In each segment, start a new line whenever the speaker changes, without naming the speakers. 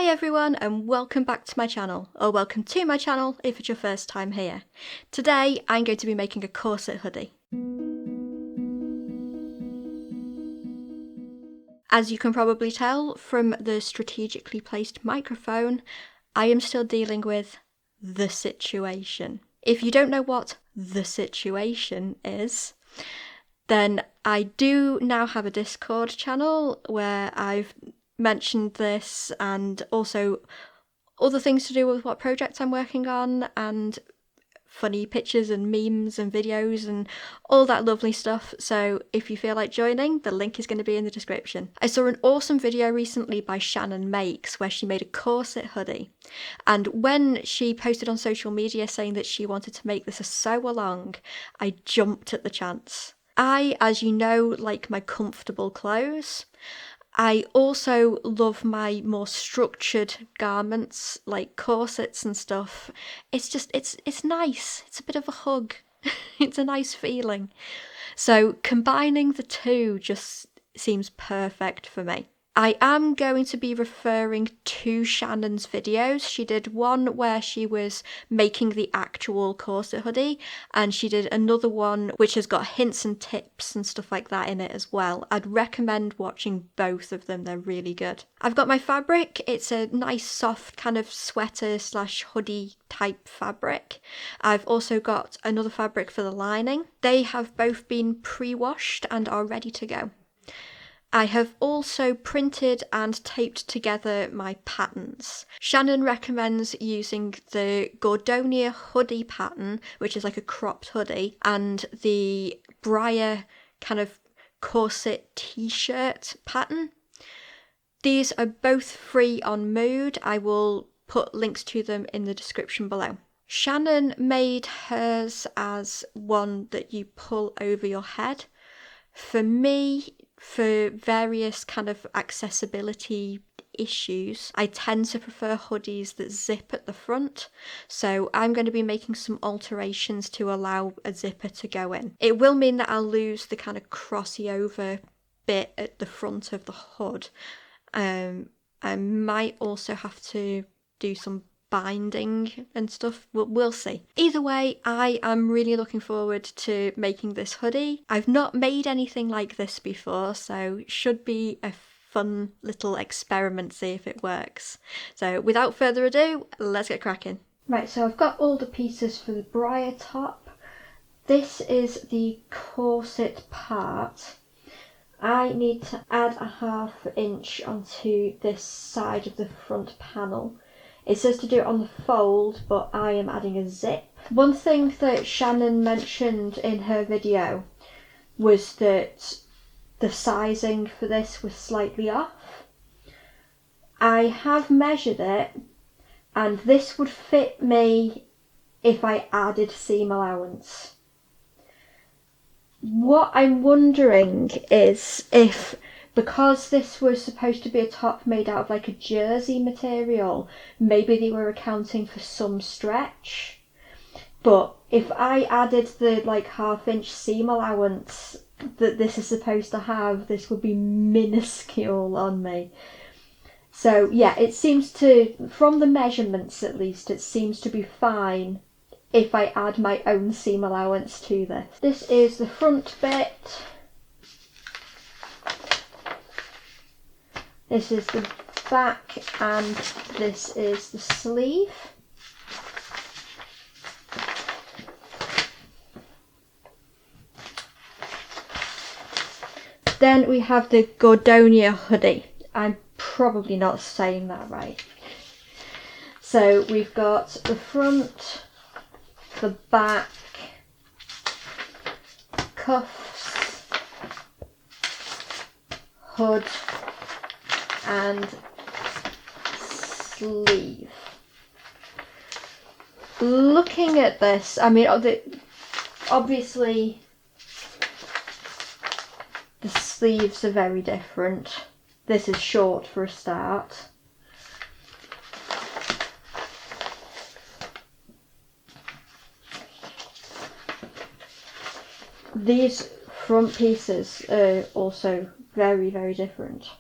Hey everyone, and welcome back to my channel, or welcome to my channel if it's your first time here. Today I'm going to be making a corset hoodie. As you can probably tell from the strategically placed microphone, I am still dealing with the situation. If you don't know what the situation is, then I do now have a Discord channel where I've mentioned this and also other things to do with what projects I'm working on and funny pictures and memes and videos and all that lovely stuff. So if you feel like joining, the link is going to be in the description. I saw an awesome video recently by Shannon Makes where she made a corset hoodie, and when she posted on social media saying that she wanted to make this a sew along, I jumped at the chance. I, as you know, like my comfortable clothes. I also love my more structured garments like corsets and stuff. It's just, it's nice. It's a bit of a hug. It's a nice feeling. So combining the two just seems perfect for me. I am going to be referring to Shannon's videos. She did one where she was making the actual corset hoodie, and she did another one which has got hints and tips and stuff like that in it as well. I'd recommend watching both of them, they're really good. I've got my fabric. It's a nice soft kind of sweater slash hoodie type fabric. I've also got another fabric for the lining. They have both been pre-washed and are ready to go. I have also printed and taped together my patterns. Shannon recommends using the Gordonia hoodie pattern, which is like a cropped hoodie, and the Briar kind of corset t-shirt pattern. These are both free on Mood. I will put links to them in the description below. Shannon made hers as one that you pull over your head. For me, for various kind of accessibility issues, I tend to prefer hoodies that zip at the front, so I'm going to be making some alterations to allow a zipper to go in. It will mean that I'll lose the kind of crossy over bit at the front of the hood. I might also have to do some binding and stuff. We'll see. Either way, I am really looking forward to making this hoodie. I've not made anything like this before, so it should be a fun little experiment, see if it works. So without further ado, let's get cracking. Right, so I've got all the pieces for the Briar top. This is the corset part. I need to add a 1/2 inch onto this side of the front panel. It says to do it on the fold, but I am adding a zip. One thing that Shannon mentioned in her video was that the sizing for this was slightly off. I have measured it, and this would fit me if I added seam allowance. What I'm wondering is if, because this was supposed to be a top made out of like a jersey material, maybe they were accounting for some stretch. But if I added the like 1/2 inch seam allowance that this is supposed to have, this would be minuscule on me. So yeah, it seems to, from the measurements at least, it seems to be fine if I add my own seam allowance to this. This is the front bit. This is the back, and this is the sleeve. Then we have the Gordonia hoodie. I'm probably not saying that right. So we've got the front, the back, cuffs, hood, and sleeve. Looking at this, I mean, obviously the sleeves are very different. This is short for a start. These front pieces are also very, very different.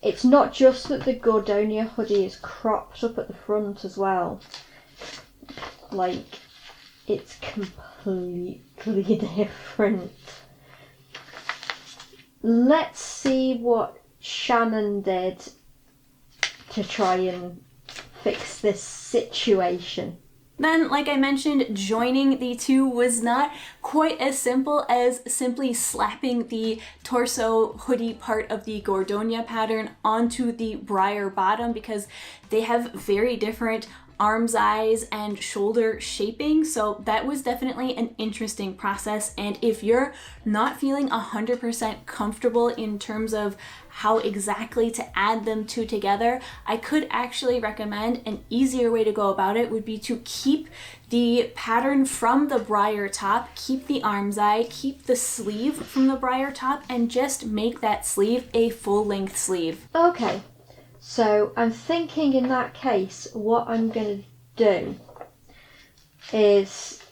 it's not just that the Gordonia hoodie is cropped up at the front as well. Like, it's completely different. Let's see what Shannon did to try and fix this situation.
Then, like I mentioned, joining the two was not quite as simple as simply slapping the torso hoodie part of the Gordonia pattern onto the Briar bottom, because they have very different arms, eyes, and shoulder shaping. So that was definitely an interesting process. And if you're not feeling 100% comfortable in terms of how exactly to add them two together, I could actually recommend an easier way to go about it would be to keep the pattern from the Briar top, keep the arm's eye, keep the sleeve from the Briar top, and just make that sleeve a full-length sleeve.
Okay, so I'm thinking in that case, what I'm going to do is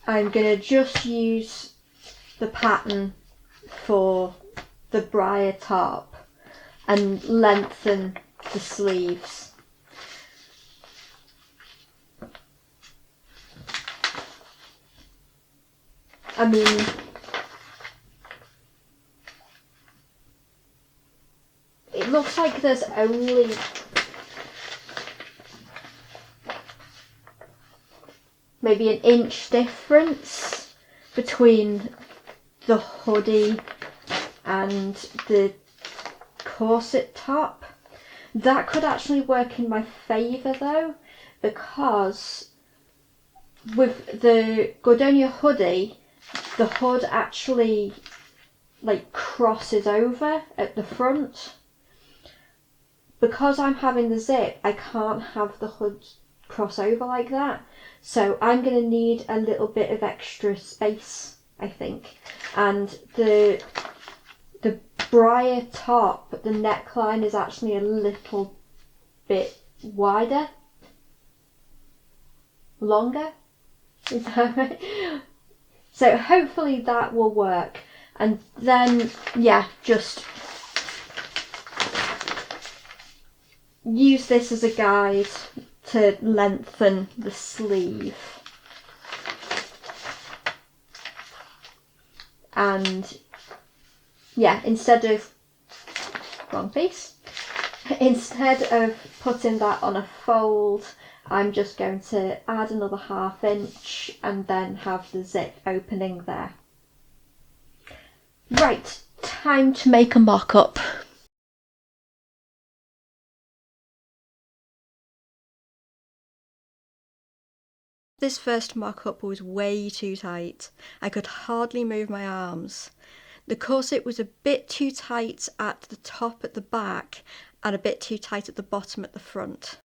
I'm going to just use the pattern for the Briar top and lengthen the sleeves. I mean, it looks like there's only maybe an inch difference between the hoodie and the corset top. That could actually work in my favour though, because with the Gordonia hoodie, the hood actually like crosses over at the front. Because I'm having the zip, I can't have the hood cross over like that. So I'm going to need a little bit of extra space, I think. And the Briar top, the neckline is actually a little bit wider. Longer? Is that right? So hopefully that will work. And then, yeah, just use this as a guide to lengthen the sleeve. And yeah, instead of putting that on a fold, I'm just going to add another 1/2 inch and then have the zip opening there. Right, time to make a mock-up. This first mock-up was way too tight. I could hardly move my arms. The corset was a bit too tight at the top at the back and a bit too tight at the bottom at the front.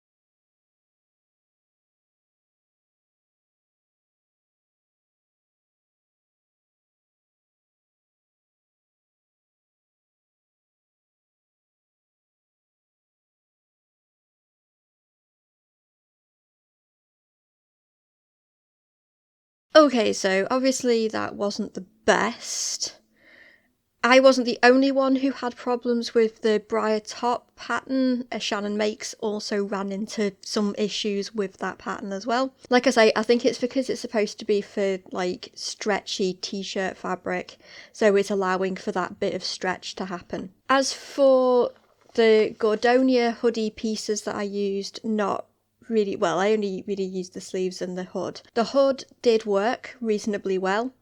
Okay, so obviously that wasn't the best. I wasn't the only one who had problems with the Briar top pattern. Shannon Makes also ran into some issues with that pattern as well. Like I say, I think it's because it's supposed to be for like stretchy t-shirt fabric, so it's allowing for that bit of stretch to happen. As for the Gordonia hoodie pieces that I used, not really well. I only really used the sleeves and the hood. The hood did work reasonably well.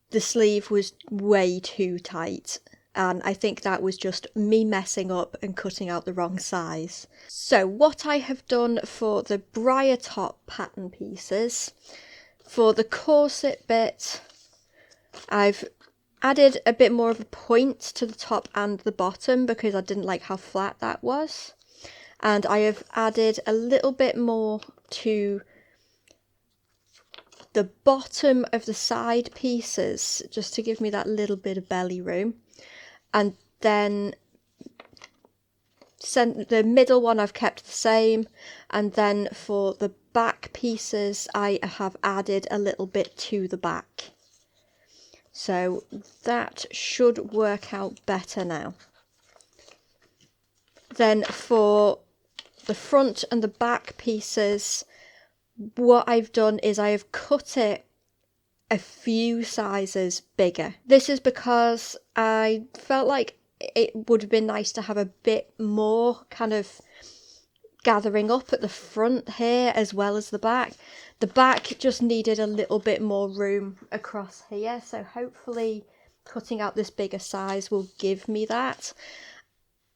The sleeve was way too tight, and I think that was just me messing up and cutting out the wrong size. So what I have done for the Briar top pattern pieces, for the corset bit, I've added a bit more of a point to the top and the bottom because I didn't like how flat that was. And I have added a little bit more to the bottom of the side pieces, just to give me that little bit of belly room. And then the middle one I've kept the same, and then for the back pieces I have added a little bit to the back. So that should work out better now. Then for the front and the back pieces, what I've done is I have cut it a few sizes bigger. This is because I felt like it would have been nice to have a bit more kind of gathering up at the front here as well as the back. The back just needed a little bit more room across here, so hopefully cutting out this bigger size will give me that.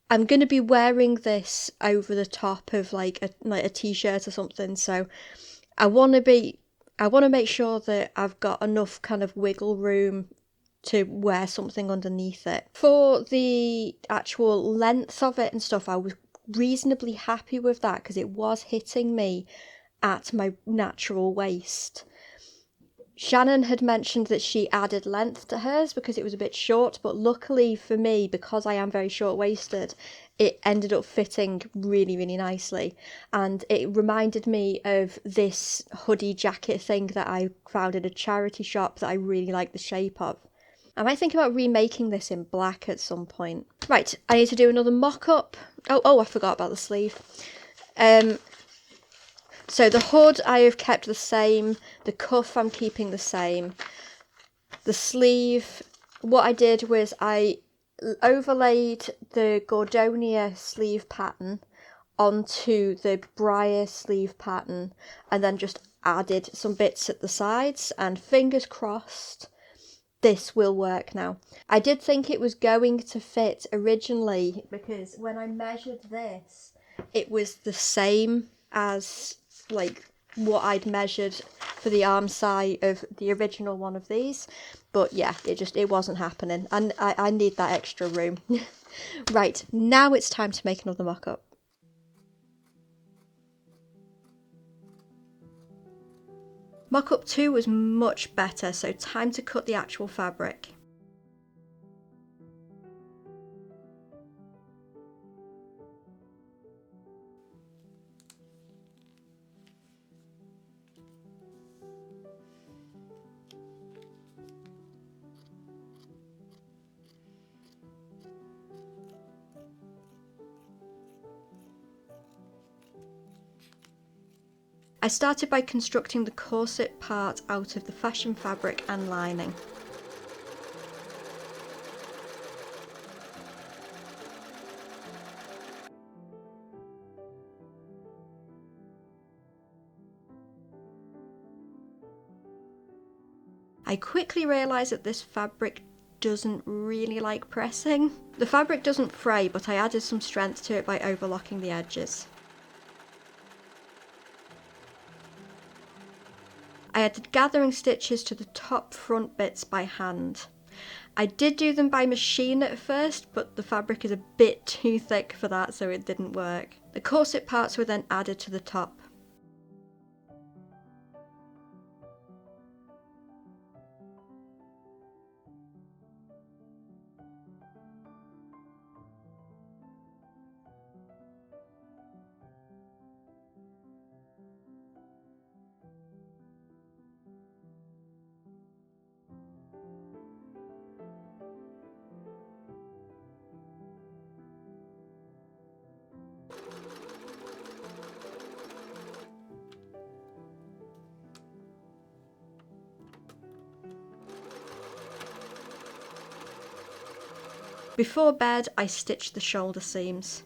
I'm going to be wearing this over the top of like a t-shirt or something, so I want to make sure that I've got enough kind of wiggle room to wear something underneath it. For the actual length of it and stuff, I was reasonably happy with that because it was hitting me at my natural waist. Shannon had mentioned that she added length to hers because it was a bit short, but luckily for me, because I am very short-waisted, it ended up fitting really, really nicely. And it reminded me of this hoodie jacket thing that I found in a charity shop that I really like the shape of. I might think about remaking this in black at some point. Right, I need to do another mock-up. Oh, I forgot about the sleeve. So the hood I have kept the same, the cuff I'm keeping the same. The sleeve, what I did was I overlaid the Gordonia sleeve pattern onto the Briar sleeve pattern and then just added some bits at the sides, and fingers crossed this will work now. I did think it was going to fit originally because when I measured this, it was the same as like what I'd measured for the arm side of the original one of these, but yeah, it wasn't happening, and I need that extra room. Right, now it's time to make another mock-up. Mock-up 2 was much better, so time to cut the actual fabric. I started by constructing the corset part out of the fashion fabric and lining. I quickly realised that this fabric doesn't really like pressing. The fabric doesn't fray, but I added some strength to it by overlocking the edges. I added gathering stitches to the top front bits by hand. I did do them by machine at first, but the fabric is a bit too thick for that, so it didn't work. The corset parts were then added to the top. Before bed, I stitched the shoulder seams.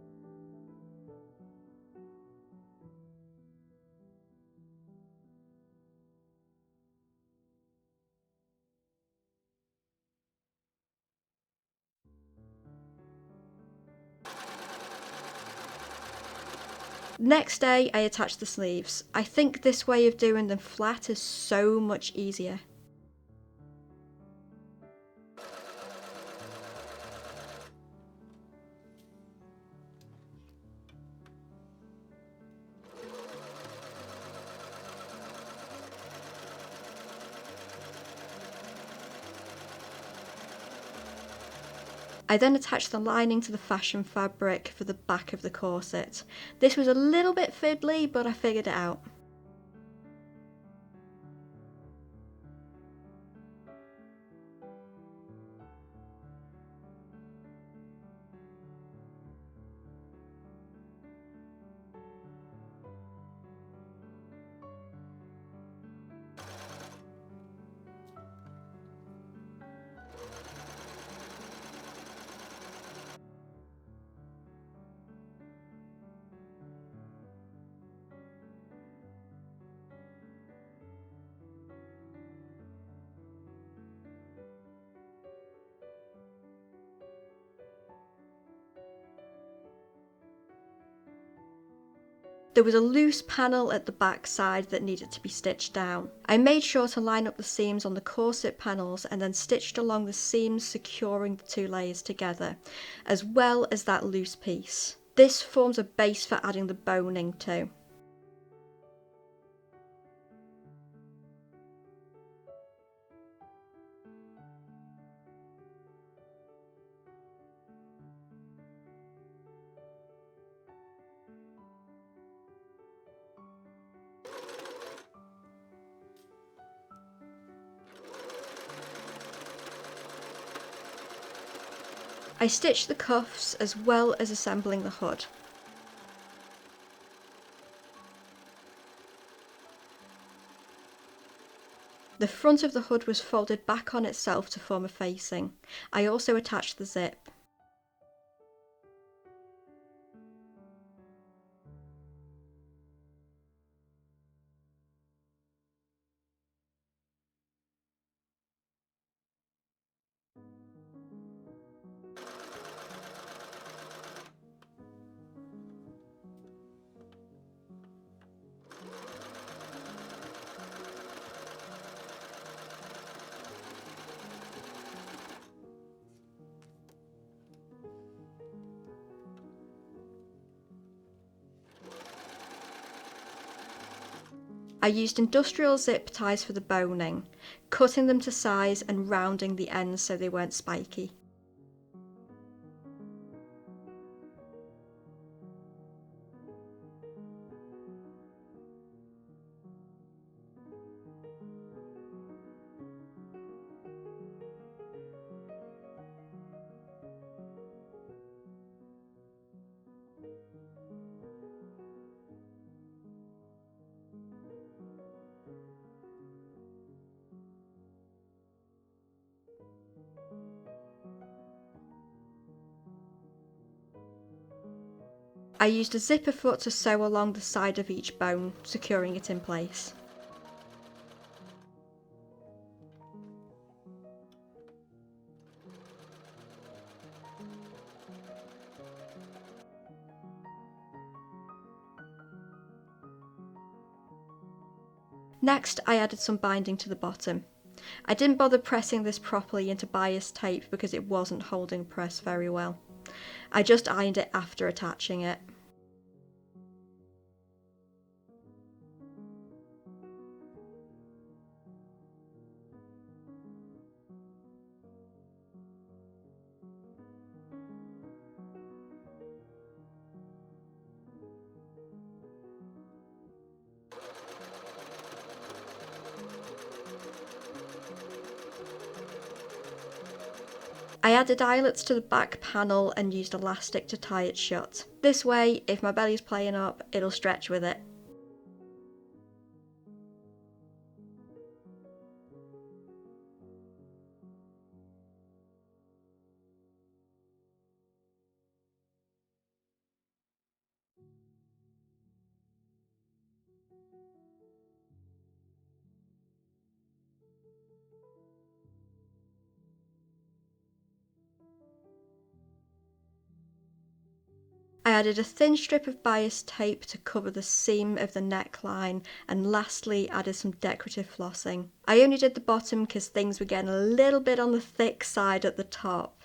Next day, I attached the sleeves. I think this way of doing them flat is so much easier. I then attached the lining to the fashion fabric for the back of the corset. This was a little bit fiddly, but I figured it out. There was a loose panel at the back side that needed to be stitched down. I made sure to line up the seams on the corset panels and then stitched along the seams securing the two layers together, as well as that loose piece. This forms a base for adding the boning to. I stitched the cuffs as well as assembling the hood. The front of the hood was folded back on itself to form a facing. I also attached the zip. I used industrial zip ties for the boning, cutting them to size and rounding the ends so they weren't spiky. I used a zipper foot to sew along the side of each bone, securing it in place. Next, I added some binding to the bottom. I didn't bother pressing this properly into bias tape because it wasn't holding press very well. I just ironed it after attaching it. I added eyelets to the back panel and used elastic to tie it shut. This way, if my belly's playing up, it'll stretch with it. I added a thin strip of bias tape to cover the seam of the neckline, and lastly added some decorative flossing. I only did the bottom because things were getting a little bit on the thick side at the top.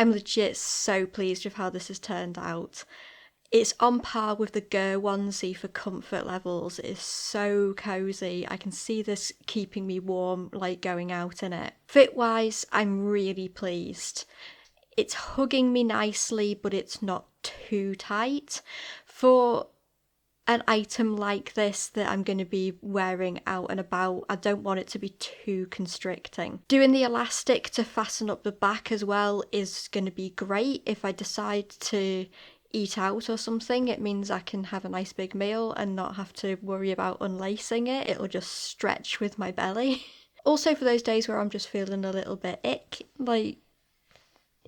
I'm legit so pleased with how this has turned out. It's on par with the Ger onesie for comfort levels. It is so cozy. I can see this keeping me warm, like going out in it. Fit-wise, I'm really pleased. It's hugging me nicely, but it's not too tight. For an item like this that I'm going to be wearing out and about, I don't want it to be too constricting. Doing the elastic to fasten up the back as well is going to be great if I decide to eat out or something. It means I can have a nice big meal and not have to worry about unlacing it. It'll just stretch with my belly. Also for those days where I'm just feeling a little bit ick, like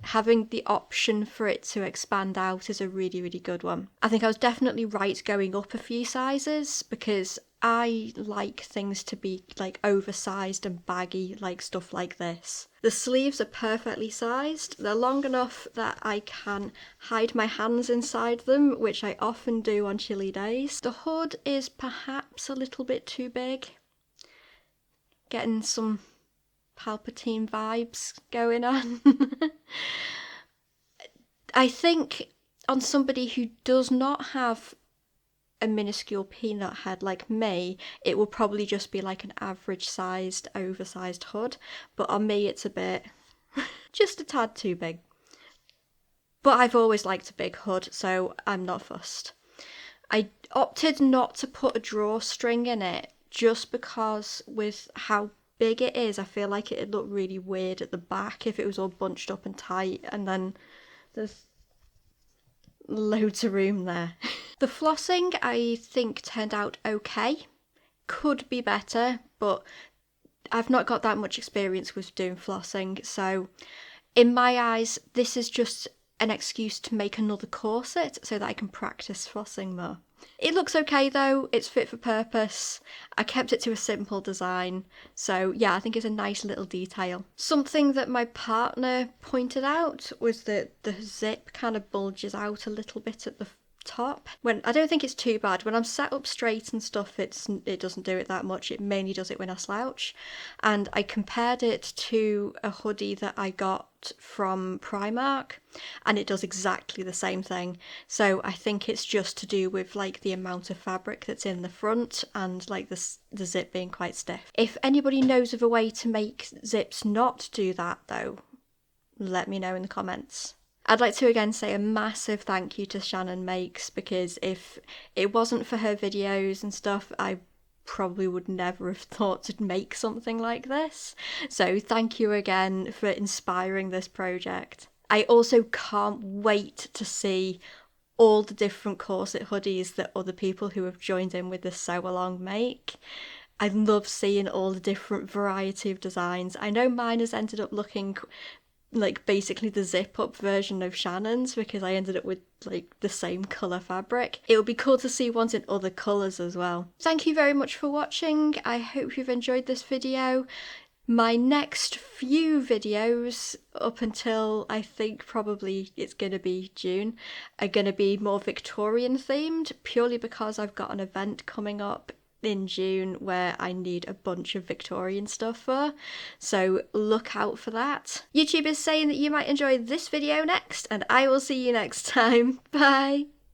having the option for it to expand out is a really, really good one. I think I was definitely right going up a few sizes because I like things to be like oversized and baggy, like stuff like this. The sleeves are perfectly sized. They're long enough that I can hide my hands inside them, which I often do on chilly days. The hood is perhaps a little bit too big. Getting some Palpatine vibes going on. I think on somebody who does not have a minuscule peanut head like me, it will probably just be like an average sized, oversized hood. But on me, it's a bit, just a tad too big. But I've always liked a big hood, so I'm not fussed. I opted not to put a drawstring in it just because with how big it is, I feel like it'd look really weird at the back if it was all bunched up and tight, and then there's loads of room there. The flossing I think turned out okay. Could be better, but I've not got that much experience with doing flossing, so in my eyes this is just an excuse to make another corset so that I can practice flossing more. It looks okay though, it's fit for purpose. I kept it to a simple design, so yeah, I think it's a nice little detail. Something that my partner pointed out was that the zip kind of bulges out a little bit at the top. When I don't think it's too bad. When I'm sat up straight and stuff, it doesn't do it that much. It mainly does it when I slouch. And I compared it to a hoodie that I got from Primark, and it does exactly the same thing. So I think it's just to do with like the amount of fabric that's in the front and like the zip being quite stiff. If anybody knows of a way to make zips not do that though, let me know in the comments. I'd like to again say a massive thank you to Shannon Makes, because if it wasn't for her videos and stuff, I probably would never have thought to make something like this. So thank you again for inspiring this project. I also can't wait to see all the different corset hoodies that other people who have joined in with this sew along make. I love seeing all the different variety of designs. I know mine has ended up looking like basically the zip up version of Shannon's because I ended up with like the same colour fabric. It would be cool to see ones in other colours as well. Thank you very much for watching. I hope you've enjoyed this video. My next few videos up until I think probably it's going to be June are going to be more Victorian themed, purely because I've got an event coming up in June where I need a bunch of Victorian stuff for, so look out for that. YouTube is saying that you might enjoy this video next, and I will see you next time. Bye!